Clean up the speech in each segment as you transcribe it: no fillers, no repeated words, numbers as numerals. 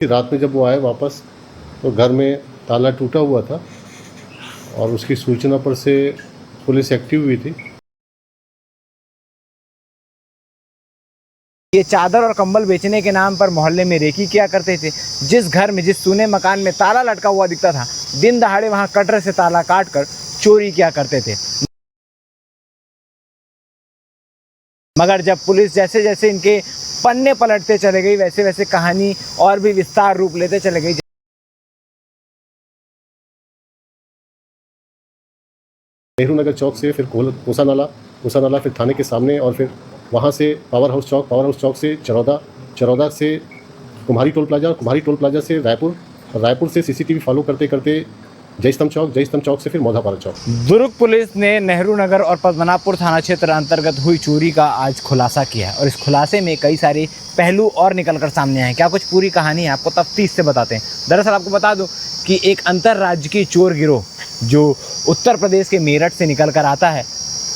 रात में जब वो आए वापस तो घर में ताला टूटा हुआ था और उसकी सूचना पर से पुलिस एक्टिव हुई थी। ये चादर और कंबल बेचने के नाम पर मोहल्ले में रेकी किया करते थे। जिस घर में, जिस सूने मकान में ताला लटका हुआ दिखता था, दिन दहाड़े वहां कटर से ताला काट कर चोरी किया करते थे। मगर जब पुलिस जैसे जैसे इनके पन्ने पलटते चले गई, वैसे वैसे कहानी और भी विस्तार रूप लेते चले गई। नेहरू नगर चौक से फिर कोसा नाला फिर थाने के सामने और फिर वहाँ से पावर हाउस चौक से चरौदा से कुम्हारी टोल प्लाजा और कुम्हारी टोल प्लाजा से रायपुर से सीसीटीवी फॉलो करते करते जय स्तंभ चौक से फिर मौधापारा चौक। दुर्ग पुलिस ने नेहरू नगर और पद्मनाभपुर थाना क्षेत्र अंतर्गत हुई चोरी का आज खुलासा किया है और इस खुलासे में कई सारे पहलू और निकलकर सामने आए। क्या कुछ पूरी कहानी है, आपको तफ्तीश से बताते हैं। दरअसल आपको बता दूं कि एक अंतर्राज्यीय चोर गिरोह जो उत्तर प्रदेश के मेरठ से निकल कर आता है,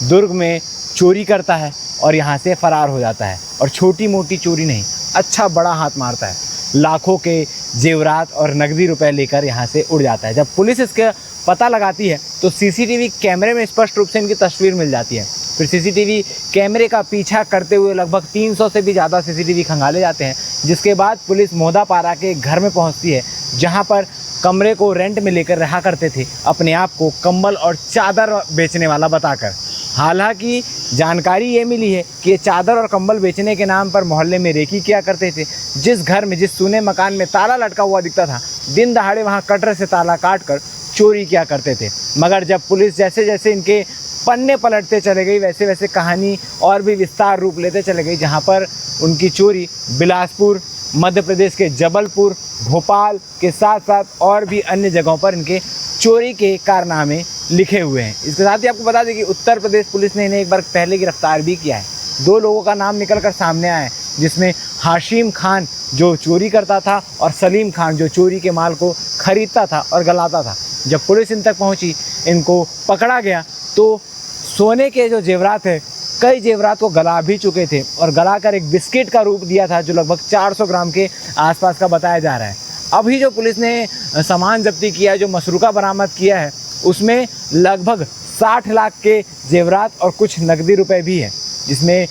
दुर्ग में चोरी करता है और यहाँ से फरार हो जाता है। और छोटी मोटी चोरी नहीं, अच्छा बड़ा हाथ मारता है। लाखों के जेवरात और नकदी रुपए लेकर यहाँ से उड़ जाता है। जब पुलिस इसका पता लगाती है तो सीसीटीवी कैमरे में स्पष्ट रूप से इनकी तस्वीर मिल जाती है। फिर सीसीटीवी कैमरे का पीछा करते हुए लगभग 300 से भी ज़्यादा सीसीटीवी खंगाले जाते हैं, जिसके बाद पुलिस मौधापारा के घर में पहुँचती है, जहाँ पर कमरे को रेंट में लेकर रहा करते थे अपने आप को कंबल और चादर बेचने वाला बताकर। हालांकि जानकारी ये मिली है कि ये चादर और कंबल बेचने के नाम पर मोहल्ले में रेकी किया करते थे। जिस घर में, जिस सूने मकान में ताला लटका हुआ दिखता था, दिन दहाड़े वहां कटर से ताला काट कर चोरी किया करते थे। मगर जब पुलिस जैसे जैसे इनके पन्ने पलटते चले गई, वैसे वैसे कहानी और भी विस्तार रूप लेते चले गई, जहाँ पर उनकी चोरी बिलासपुर, मध्य प्रदेश के जबलपुर, भोपाल के साथ साथ और भी अन्य जगहों पर इनके चोरी के कारनामे लिखे हुए हैं। इसके साथ ही आपको बता दें कि उत्तर प्रदेश पुलिस ने इन्हें एक बार पहले गिरफ्तार भी किया है। 2 लोगों का नाम निकल कर सामने आया है, जिसमें हाशिम खान जो चोरी करता था और सलीम खान जो चोरी के माल को खरीदता था और गलाता था। जब पुलिस इन तक पहुंची, इनको पकड़ा गया तो सोने के जो जेवरात है, कई जेवरात को गला भी चुके थे और गलाकर एक बिस्किट का रूप दिया था जो लगभग 400 ग्राम के आसपास का बताया जा रहा है। अभी जो पुलिस ने सामान जब्ती किया है, जो मसरूका बरामद किया है, उसमें लगभग 60 लाख के जेवरात और कुछ नकदी रुपए भी हैं, जिसमें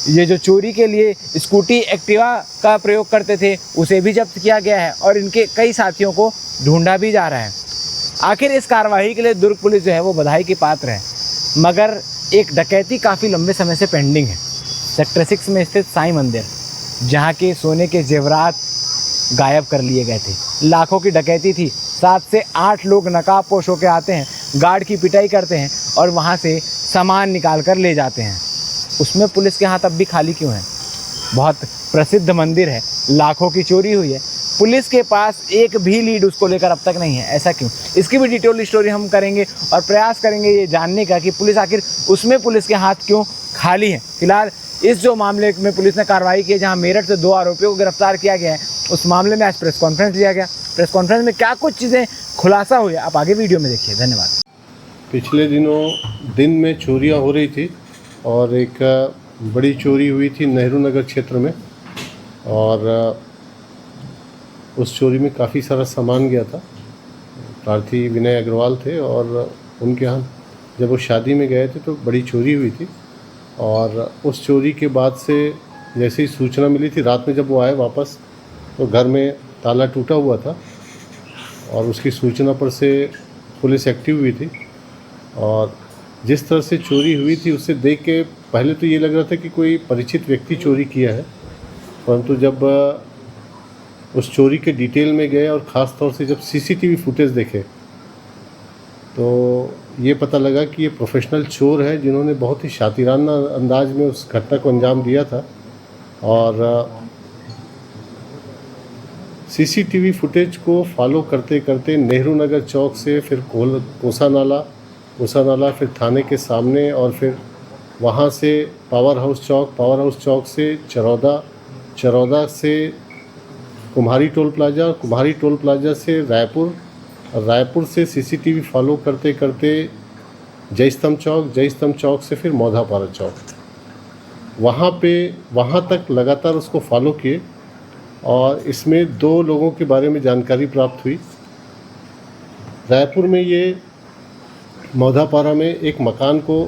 ये जो चोरी के लिए स्कूटी एक्टिवा का प्रयोग करते थे उसे भी जब्त किया गया है और इनके कई साथियों को ढूंढा भी जा रहा है। आखिर इस कार्रवाई के लिए दुर्ग पुलिस जो है वो बधाई की पात्र है। मगर एक डकैती काफ़ी लंबे समय से पेंडिंग है। सेक्टर 6 में स्थित साईं मंदिर, जहाँ के सोने के जेवरात गायब कर लिए गए थे। लाखों की डकैती थी। 7 से 8 लोग नकाबपोश होकर आते हैं, गार्ड की पिटाई करते हैं और वहाँ से सामान निकाल कर ले जाते हैं। उसमें पुलिस के हाथ अब भी खाली क्यों हैं? बहुत प्रसिद्ध मंदिर है, लाखों की चोरी हुई है, पुलिस के पास एक भी लीड उसको लेकर अब तक नहीं है। ऐसा क्यों? इसकी भी डिटेल स्टोरी हम करेंगे और प्रयास करेंगे ये जानने का कि पुलिस आखिर उसमें पुलिस के हाथ क्यों खाली हैं। फिलहाल इस जो मामले में पुलिस ने कार्रवाई की है, जहां मेरठ से 2 आरोपियों को गिरफ्तार किया गया है, उस मामले में आज प्रेस कॉन्फ्रेंस लिया गया। प्रेस कॉन्फ्रेंस में क्या कुछ चीज़ें खुलासा हुई, आप आगे वीडियो में देखिए। धन्यवाद। पिछले दिनों दिन में चोरियां हो रही थी और एक बड़ी चोरी हुई थी नेहरू नगर क्षेत्र में और उस चोरी में काफ़ी सारा सामान गया था। प्रार्थी विनय अग्रवाल थे और उनके यहाँ जब वो शादी में गए थे तो बड़ी चोरी हुई थी और उस चोरी के बाद से जैसे ही सूचना मिली थी, रात में जब वो आए वापस तो घर में ताला टूटा हुआ था और उसकी सूचना पर से पुलिस एक्टिव हुई थी। और जिस तरह से चोरी हुई थी उससे देख के पहले तो ये लग रहा था कि कोई परिचित व्यक्ति चोरी किया है, परंतु जब उस चोरी के डिटेल में गए और ख़ास तौर से जब सीसीटीवी फुटेज देखे तो ये पता लगा कि ये प्रोफेशनल चोर है, जिन्होंने बहुत ही शातिराना अंदाज में उस घटना को अंजाम दिया था। और सीसीटीवी फुटेज को फॉलो करते करते नेहरू नगर चौक से फिर कोसा नाला फिर थाने के सामने और फिर वहाँ से पावर हाउस चौक से चरौदा से कुम्हारी टोल प्लाजा से रायपुर से सीसीटीवी फॉलो करते करते जय स्तंभ चौक से फिर मौधापारा चौक, वहाँ तक लगातार उसको फॉलो किए और इसमें 2 लोगों के बारे में जानकारी प्राप्त हुई। रायपुर में ये मौधापारा में एक मकान को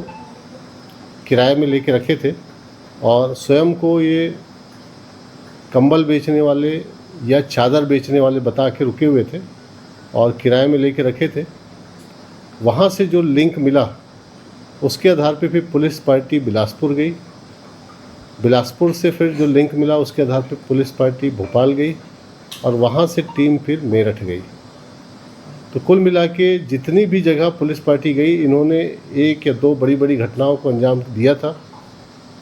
किराए में लेके रखे थे और स्वयं को ये कंबल बेचने वाले या चादर बेचने वाले बता के रुके हुए थे और किराए में लेके रखे थे। वहाँ से जो लिंक मिला उसके आधार पे फिर पुलिस पार्टी बिलासपुर गई। बिलासपुर से फिर जो लिंक मिला उसके आधार पे पुलिस पार्टी भोपाल गई और वहाँ से टीम फिर मेरठ गई। तो कुल मिला के जितनी भी जगह पुलिस पार्टी गई, इन्होंने 1 या 2 बड़ी बड़ी घटनाओं को अंजाम दिया था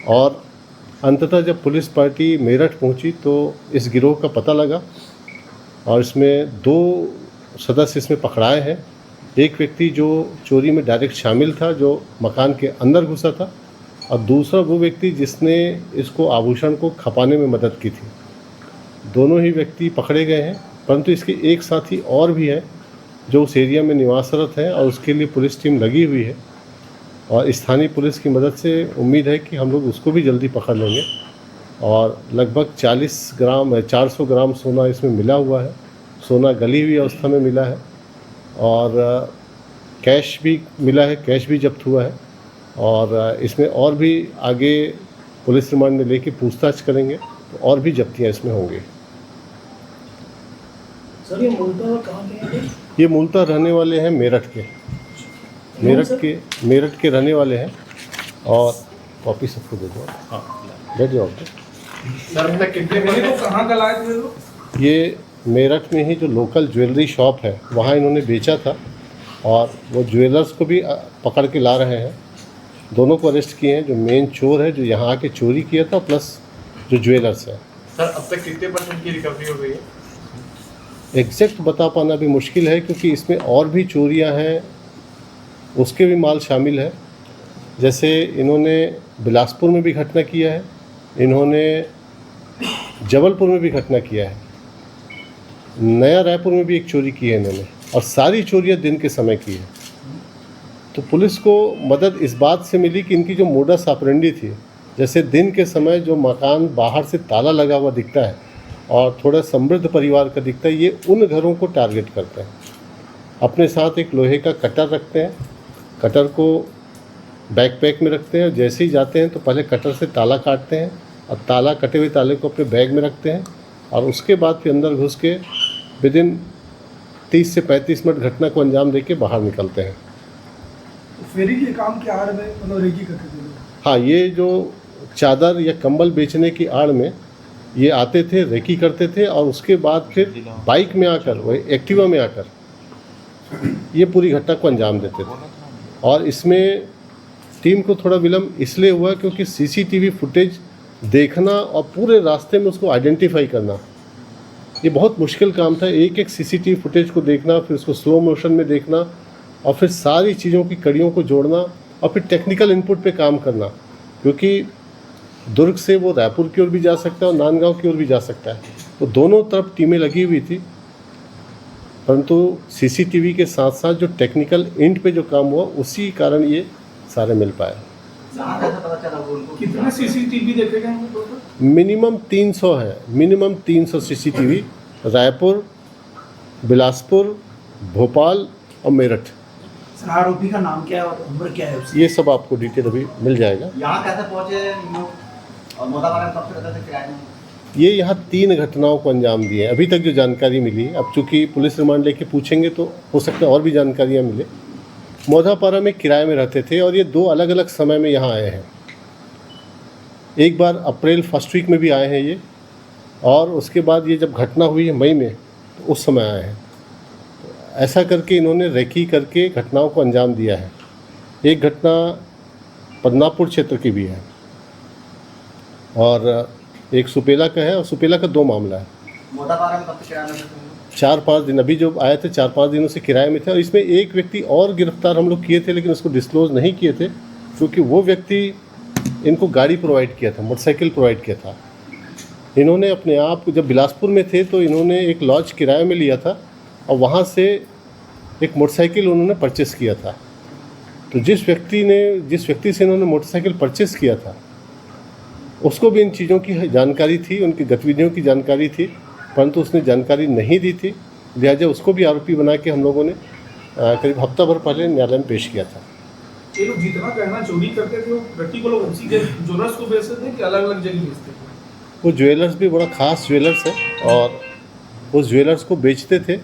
और अंततः जब पुलिस पार्टी मेरठ पहुंची तो इस गिरोह का पता लगा और इसमें 2 सदस्य इसमें पकड़ाए हैं। एक व्यक्ति जो चोरी में डायरेक्ट शामिल था, जो मकान के अंदर घुसा था, और दूसरा वो व्यक्ति जिसने इसको आभूषण को खपाने में मदद की थी। दोनों ही व्यक्ति पकड़े गए हैं, परंतु इसके एक साथी और भी है जो उस एरिया में निवासरत है और उसके लिए पुलिस टीम लगी हुई है और स्थानीय पुलिस की मदद से उम्मीद है कि हम लोग उसको भी जल्दी पकड़ लेंगे। और लगभग 400 ग्राम सोना इसमें मिला हुआ है। सोना गली हुई अवस्था में मिला है और कैश भी मिला है, कैश भी जब्त हुआ है और इसमें और भी आगे पुलिस रिमांड में लेके पूछताछ करेंगे तो और भी जब्तियाँ इसमें होंगी। सर ये मूलतः कहाँ के हैं? ये मूलतः रहने वाले हैं मेरठ के। मेरठ के रहने वाले हैं और कॉपी सबको दे दो। बैठ जाओ। सर तक कितने बने तो कहाँ का लाए थे लोग? ये मेरठ में ही जो लोकल ज्वेलरी शॉप है वहाँ इन्होंने बेचा था और वो ज्वेलर्स को भी पकड़ के ला रहे हैं। दोनों को अरेस्ट किए हैं, जो मेन चोर है जो यहाँ आके चोरी किया था प्लस जो ज्वेलर्स है। सर अब तक कितने % की रिकवरी हो गई है? एग्जैक्ट बता पाना भी मुश्किल है क्योंकि इसमें और भी चोरियां हैं, उसके भी माल शामिल है। जैसे इन्होंने बिलासपुर में भी घटना किया है, इन्होंने जबलपुर में भी घटना किया है, नया रायपुर में भी एक चोरी की है इन्होंने और सारी चोरियां दिन के समय की है। तो पुलिस को मदद इस बात से मिली कि इनकी जो मोडस ऑपरेंडी थी, जैसे दिन के समय जो मकान बाहर से ताला लगा हुआ दिखता है और थोड़ा समृद्ध परिवार का दिखता है, ये उन घरों को टारगेट करते हैं। अपने साथ एक लोहे का कटर रखते हैं, कटर को बैकपैक में रखते हैं और जैसे ही जाते हैं तो पहले कटर से ताला काटते हैं और ताला कटे हुए ताले को अपने बैग में रखते हैं और उसके बाद फिर अंदर घुस के विदिन 30 से 35 मिनट घटना को अंजाम देके बाहर निकलते हैं। फेरी के काम की आड़ में मतलब रेकी करते थे लोग? हाँ, ये जो चादर या कंबल बेचने की आड़ में ये आते थे, रेकी करते थे और उसके बाद फिर बाइक में आकर, वही एक्टिवा में आकर ये पूरी घटना को अंजाम देते थे। और इसमें टीम को थोड़ा विलम्ब इसलिए हुआ क्योंकि सीसीटीवी फुटेज देखना और पूरे रास्ते में उसको आइडेंटिफाई करना ये बहुत मुश्किल काम था। एक एक सीसीटीवी फुटेज को देखना, फिर उसको स्लो मोशन में देखना और फिर सारी चीज़ों की कड़ियों को जोड़ना और फिर टेक्निकल इनपुट पे काम करना, क्योंकि दुर्ग से वो रायपुर की ओर भी जा सकता है और नांदगांव की ओर भी जा सकता है। तो दोनों तरफ टीमें लगी हुई थी, परंतु सीसीटीवी के साथ साथ जो टेक्निकल इंट पे जो काम हुआ उसी कारण ये सारे मिल पाए। कितने सीसीटीवी देखे गए हैं टोटल? मिनिमम 300 है, मिनिमम 300 सीसीटीवी रायपुर, बिलासपुर, भोपाल और मेरठ। सर आरोपी का नाम क्या है और उम्र क्या है उसकी? ये सब आपको डिटेल अभी मिल जाएगा। यहाँ कैसे पहुँचे लोग और मोदाबाद में कब से रहते थे किराए में? ये यहाँ 3 घटनाओं को अंजाम दिए अभी तक जो जानकारी मिली। अब चूँकि पुलिस रिमांड लेके पूछेंगे तो हो सकता है और भी जानकारियाँ मिले। मौधापारा में किराए में रहते थे और ये 2 अलग अलग समय में यहाँ आए हैं। एक बार अप्रैल फर्स्ट वीक में भी आए हैं ये, और उसके बाद ये जब घटना हुई है मई में तो उस समय आए हैं। तो ऐसा करके इन्होंने रेकी करके घटनाओं को अंजाम दिया है। एक घटना पदनापुर क्षेत्र की भी है और एक सुपेला का है और सुपेला का 2 मामला है। मोदाबाद में कब से किराए में रहते थे? 4-5 दिन अभी जो आए थे 4-5 दिनों से किराए में थे। और इसमें एक व्यक्ति और गिरफ्तार हम लोग किए थे, लेकिन उसको डिस्क्लोज नहीं किए थे क्योंकि वो व्यक्ति इनको गाड़ी प्रोवाइड किया था, मोटरसाइकिल प्रोवाइड किया था। इन्होंने अपने आप, जब बिलासपुर में थे तो इन्होंने एक लॉज किराए में लिया था और वहाँ से एक मोटरसाइकिल उन्होंने परचेस किया था। तो जिस व्यक्ति से इन्होंने मोटरसाइकिल परचेस किया था उसको भी इन चीज़ों की जानकारी थी, उनकी गतिविधियों की जानकारी थी परंतु उसने जानकारी नहीं दी थी, लिहाजा उसको भी आरोपी बना के हम लोगों ने करीब हफ्ता भर पहले न्यायालय में पेश किया था। ये लोग जितना गहना चोरी करते थे वो व्यक्ति को लोग उसी के ज्वेलर्स को बेचते थे कि अलग अलग जगह बेचते थे? वो ज्वेलर्स भी बड़ा ख़ास ज्वेलर्स है और उस ज्वेलर्स को बेचते थे।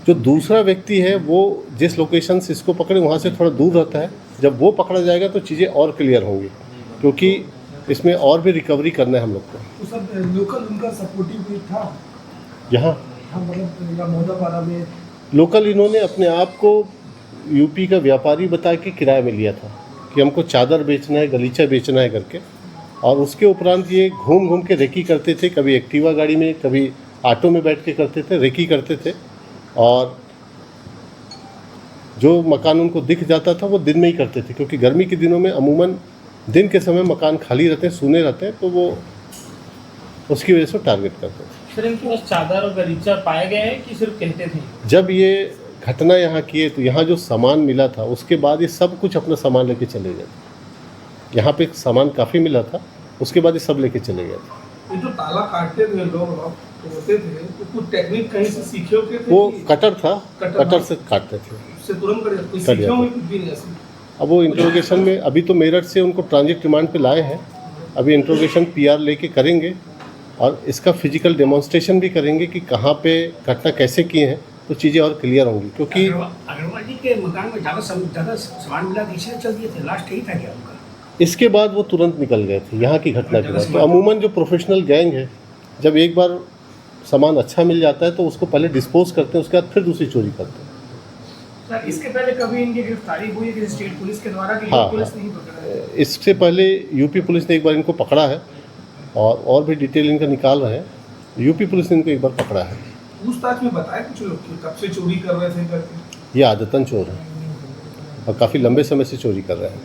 जो दूसरा व्यक्ति है वो जिस लोकेशन से इसको पकड़े वहाँ से थोड़ा दूर रहता है। जब वो पकड़ा जाएगा तो चीज़ें और क्लियर होंगी, क्योंकि इसमें और भी रिकवरी करना है हम लोग को। तो सब लोकल उनका सपोर्टिव कोई था? यहाँ हाँ, मतलब या मोदापाड़ा में लोकल इन्होंने अपने आप को यूपी का व्यापारी बता के किराए में लिया था कि हमको चादर बेचना है, गलीचा बेचना है करके, और उसके उपरांत ये घूम घूम के रेकी करते थे। कभी एक्टिवा गाड़ी में, कभी ऑटो में बैठ के करते थे, रेकी करते थे। और जो मकान उनको दिख जाता था वो दिन में ही करते थे, क्योंकि गर्मी के दिनों में अमूमन दिन के समय मकान खाली रहते हैं, सूने रहते हैं, तो वो उसकी वजह से टारगेट करते थे। सर इनके पास चादर और गलीचा पाए गए हैं कि सिर्फ कहते थे? जब ये घटना यहाँ किए तो यहाँ जो सामान मिला था उसके बाद ये सब कुछ अपना सामान लेके चले गए थे। यहाँ पे सामान काफ़ी मिला था, उसके बाद ये सब लेके चले गए थे। ये जो ताला काटते थे लोग तो होते थे, तो कुछ टेक्निक कहीं से सीखे होते थे? वो कि कटर था, कटर कटर से काटते थे। उससे तुरंत कर जाते? कर सीखे जाते। होंगे कुछ भी नहीं ऐसे? अब वो इंट्रोगेशन में अभी तो मेरठ से उनको ट्रांजिट रिमांड पे लाए हैं। अभी इंट्रोगेशन पीआर लेके करेंगे और इसका फिजिकल डेमोन्स्ट्रेशन भी करेंगे कि कहाँ पे घटना कैसे किए हैं, तो चीज़ें और क्लियर होंगी। क्योंकि अग्रवाल जी के मकान में ज़्यादा सामान मिला था, इसलिए चल दिए थे। लास्ट यही था क्या उनका? इसके बाद वो तुरंत निकल गए थे यहाँ की घटना के बाद। तो अमूमन जो प्रोफेशनल गैंग है, जब एक बार सामान अच्छा मिल जाता है तो उसको पहले डिस्पोज करते हैं, उसके बाद फिर दूसरी चोरी करते हैं। सर इसके पहले कभी इनकी गिरफ्तारी हुई है स्टेट पुलिस के द्वारा कि हाँ, पुलिस नहीं पकड़ा है? इससे पहले यूपी पुलिस ने एक बार इनको पकड़ा है और भी डिटेल इनका निकाल रहे हैं। यूपी पुलिस ने इनको एक बार पकड़ा है। पूछताछ में बताया कुछ लोग कि कब से चोरी कर रहे थे करके? ये आदतन चोर है और काफ़ी लंबे समय से चोरी कर रहे हैं।